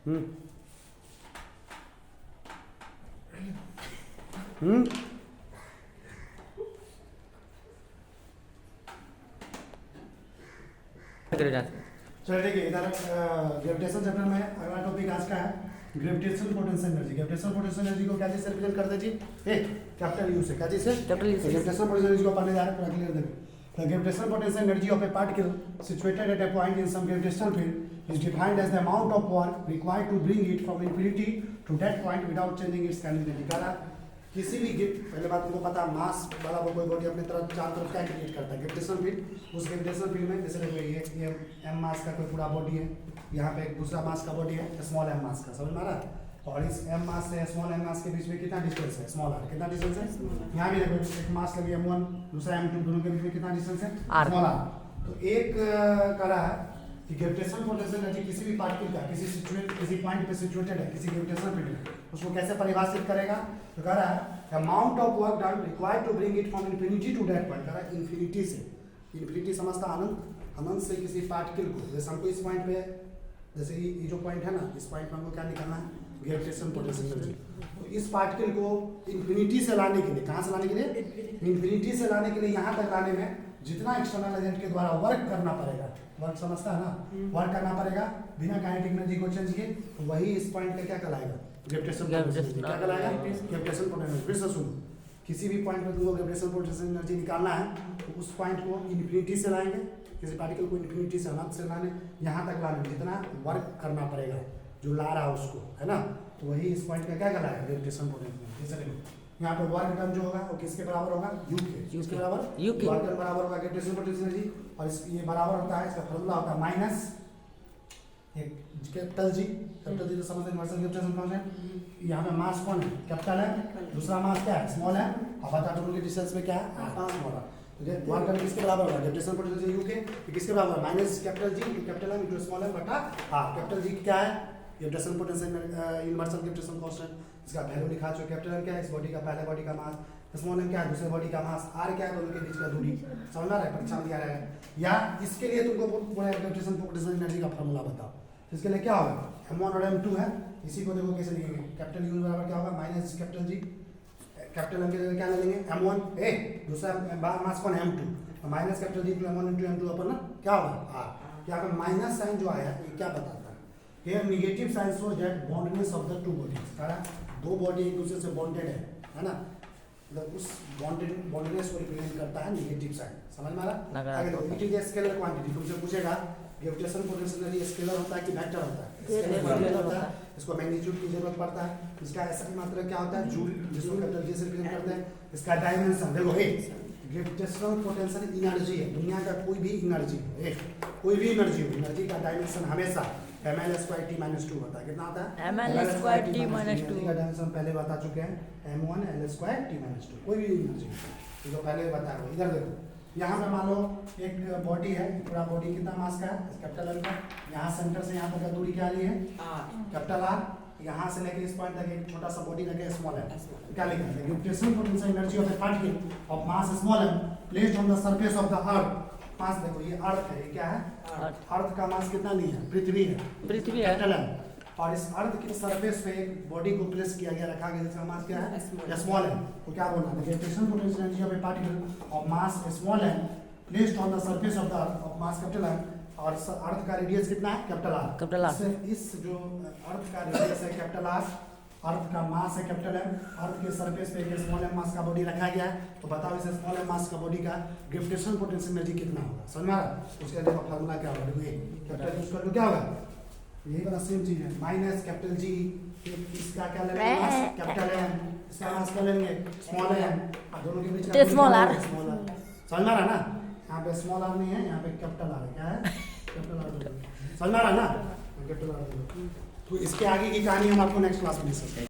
हम्म हम्म चलो ठीक है। इधर ग्रेविटेशन चैप्टर में अगला टॉपिक आज का है gravitational potential energy. Gravitational potential energy को क्या चीज से रिप्रेजेंट करते हैं जी? कैपिटल यू से। क्या चीज से? कैपिटल यू से। ग्रेविटेशनल पोटेंशियल एनर्जी को पढ़ने जा रहे हैं, पूरा क्लियर देखो। The gravitational potential energy of a particle situated at a point in some gravitational field is defined as the amount of work required to bring it from infinity to that point without changing its kinetic energy। किसी भी पहले बात तुमको पता, मास बराबर कोई body अपने तरफ चारों तरफ क्या क्रिएट करता है? Gravitational field. उस ग्रेविटेशनल फील्ड में जैसे देखो ये m मास का कोई पूरा बॉडी है, यहाँ पे एक दूसरा मास का बॉडी है स्मॉल m मास का, समझ में आ रहा है? और इस m मास से स्मॉल m मास के बीच में कितना डिस्टेंस है? Small r। कितना डिस्टेंस है? यहाँ भी देखो एक मास लगी m1, दूसरा m2, दोनों के बीच में कितना डिस्टेंस है? Small r। तो एक कर रहा है कि ग्रेविटेशनल पोटेंशियल एनर्जी किसी भी पार्टिकल का किसी पॉइंट पे सिचुएटेड है किसी ग्रेविटेशनल फील्ड में, उसको कैसे परिभाषित करेगा? तो कह रहा है amount of work done required to bring it from infinity to that point. कह रहा है इन्फिनिटी से, इन्फिनिटी समझता अनंत, अनंत से किसी पार्टिकल को, जैसे हमको इस पॉइंट पे, जैसे ये जो पॉइंट है ना, इस पॉइंट में हमको क्या निकालना है? Gravitational potential energy. तो इस पार्टिकल को इन्फिनिटी से लाने के लिए, कहाँ से लाने के लिए? इन्फिनिटी से लाने के लिए यहाँ तक लाने में जितना एक्सटर्नल एजेंट के द्वारा वर्क करना पड़ेगा, वर्क समझता है ना, वर्क करना पड़ेगा बिना काइनेटिक एनर्जी को चेंज किए, तो वही इस पॉइंट का क्या कहलाएगा? Gravitational potential energy. क्या कहलाएगा? Gravitational potential. फिर से सुनो, किसी भी पॉइंट पे तुमको ग्रेविटेशनल पोटेंशियल एनर्जी निकालना है तो उस पॉइंट को इन्फिनिटी से लाएंगे, किसी पार्टिकल को इन्फिनिटी से अनंत से लाने, यहाँ तक लाने में जितना वर्क करना पड़ेगा जो ला रहा है उसको, है ना, तो वही इस पॉइंट का क्या कहलाएगा? Gravitational potential. जैसे देखो यहाँ पे वर्क डन जो होगा वो किसके बराबर होगा? यू के। किसके बराबर? यू के। वर्क डन बराबर होगा ग्रेविटेशनल पोटेंशियल एनर्जी, और ये बराबर होता है, इसका फॉर्मूला होता है minus capital G. Capital G तो समझते हैं यूनिवर्सल ग्रेविटेशन कांस्टेंट। यहाँ पे मास कौन है? कैपिटल है, दूसरा मास क्या है? स्मॉल है। अब बता दोनों के डिस्टेंस में क्या है? स्मॉल है। वर्क डन किसके बराबर होगा? ग्रेविटेशनल पोटेंशियल यू के। किसके बराबर? Minus capital G into capital M into small M बटा कैपिटल जी क्या है? Gravitational potential universal gravitation constant. इसका वैल्यू लिखा जो कैपिटल एम क्या है? इस बॉडी का पहले बॉडी का मास, स्मॉल एम क्या है? दूसरे बॉडी का मास, आर क्या है? दोनों के बीच का दूरी। समझ आ रहा है? परीक्षा में दिया रहेगा। या इसके लिए तुमको पूरा ग्रेविटेशनल पोटेंशियल एनर्जी का फॉर्मूला बताओ, तो इसके लिए क्या होगा? m1 और m2 है, इसी को देखो कैसे लिखेंगे? कैपिटल यू बराबर क्या होगा? Minus capital G, capital M की जगह क्या लेंगे? m1 ए, दूसरा मास कौन है? m2, तो माइनस कैपिटल जी m1 इंटू m2 अपन ना क्या होगा? r। यहाँ पे माइनस साइन जो आया ये क्या बताता है? Here negative sign shows that bondedness of the two bodies। कह रहा दो बॉडी एक दूसरे से बॉन्डेड है ना, मतलब उस बॉन्डेडनेस को रिप्रेजेंट करता है नेगेटिव साइन। समझ में आ रहा? आगे देखो, इट इज स्केलर क्वांटिटी। तुमसे पूछेगा ग्रेविटेशनल पोटेंशियल एनर्जी स्केलर होता है कि वेक्टर होता है? स्केलर होता है। इसको मैग्नीट्यूड की जरूरत पड़ता है। इसका ऐसा मात्रा क्या होता है? जूल, जिसको कैपिटल जी से रिप्रेजेंट करते हैं। इसका डायमेंशन देखो, ग्रेविटेशनल पोटेंशियल एनर्जी है, दुनिया का कोई भी एनर्जी हो, कोई भी एनर्जी हो, एनर्जी का डायमेंशन हमेशा ml²t-2 होता है। कितना होता है? ml²t-2 का डायमेंशन पहले बता चुके हैं, m1 l²t-2। कोई भी एनर्जी जो पहले बताया वो। इधर देखो, यहाँ पे मान लो एक बॉडी है, पूरा बॉडी कितना मास का है? कैपिटल एम का। यहाँ सेंटर से यहाँ तक का दूरी क्या ली है? Capital are. यहाँ से लेके इस पॉइंट तक एक छोटा सा बॉडी लगे स्मॉल है, क्या लिखा है? Gravitational potential energy of a particle of mass small M placed on the surface of the earth. Mass देखो, ये अर्थ है, ये क्या है? अर्थ का मास कितना ली है? पृथ्वी है, पृथ्वी है। Capital M. और इस अर्थ के सरफेस पे एक बॉडी को प्लेस किया गया, रखा गया, जिसका मास क्या है? Small M. तो क्या बोलना है? Gravitational potential energy of a particle of mass small M placed on the surface of the earth of mass capital M, और अर्थ का रेडियस कितना है? Capital R. Capital R. इस जो अर्थ का रेडियस है कैपिटल आर, अर्थ का मास है कैपिटल एम, अर्थ के सरफेस पे एक स्मॉल एम मास का बॉडी रखा गया है, तो बताओ इस स्मॉल एम मास का बॉडी का ग्रेविटेशनल पोटेंशियल एनर्जी कितना होगा? समझ में आ रहा है? उसके लिए फार्मूला क्या होगा? देखो, कैपिटल यूज कर लो, क्या होगा? यही वाला सेम चीज है, माइनस कैपिटल जी, इसका क्या लेंगे? मास कैपिटल एम, इसका मास क्या लेंगे? स्मॉल एम, दोनों के बीच का स्मॉल आर। समझ में आ रहा है ना? यहाँ पे स्मॉल आर नहीं है, यहाँ पे कैपिटल आर है। क्या है? Capital are. समझ में आ रहा है ना? Capital R. तो इसके आगे की कहानी हम आपको नेक्स्ट क्लास में डिस्कस करेंगे।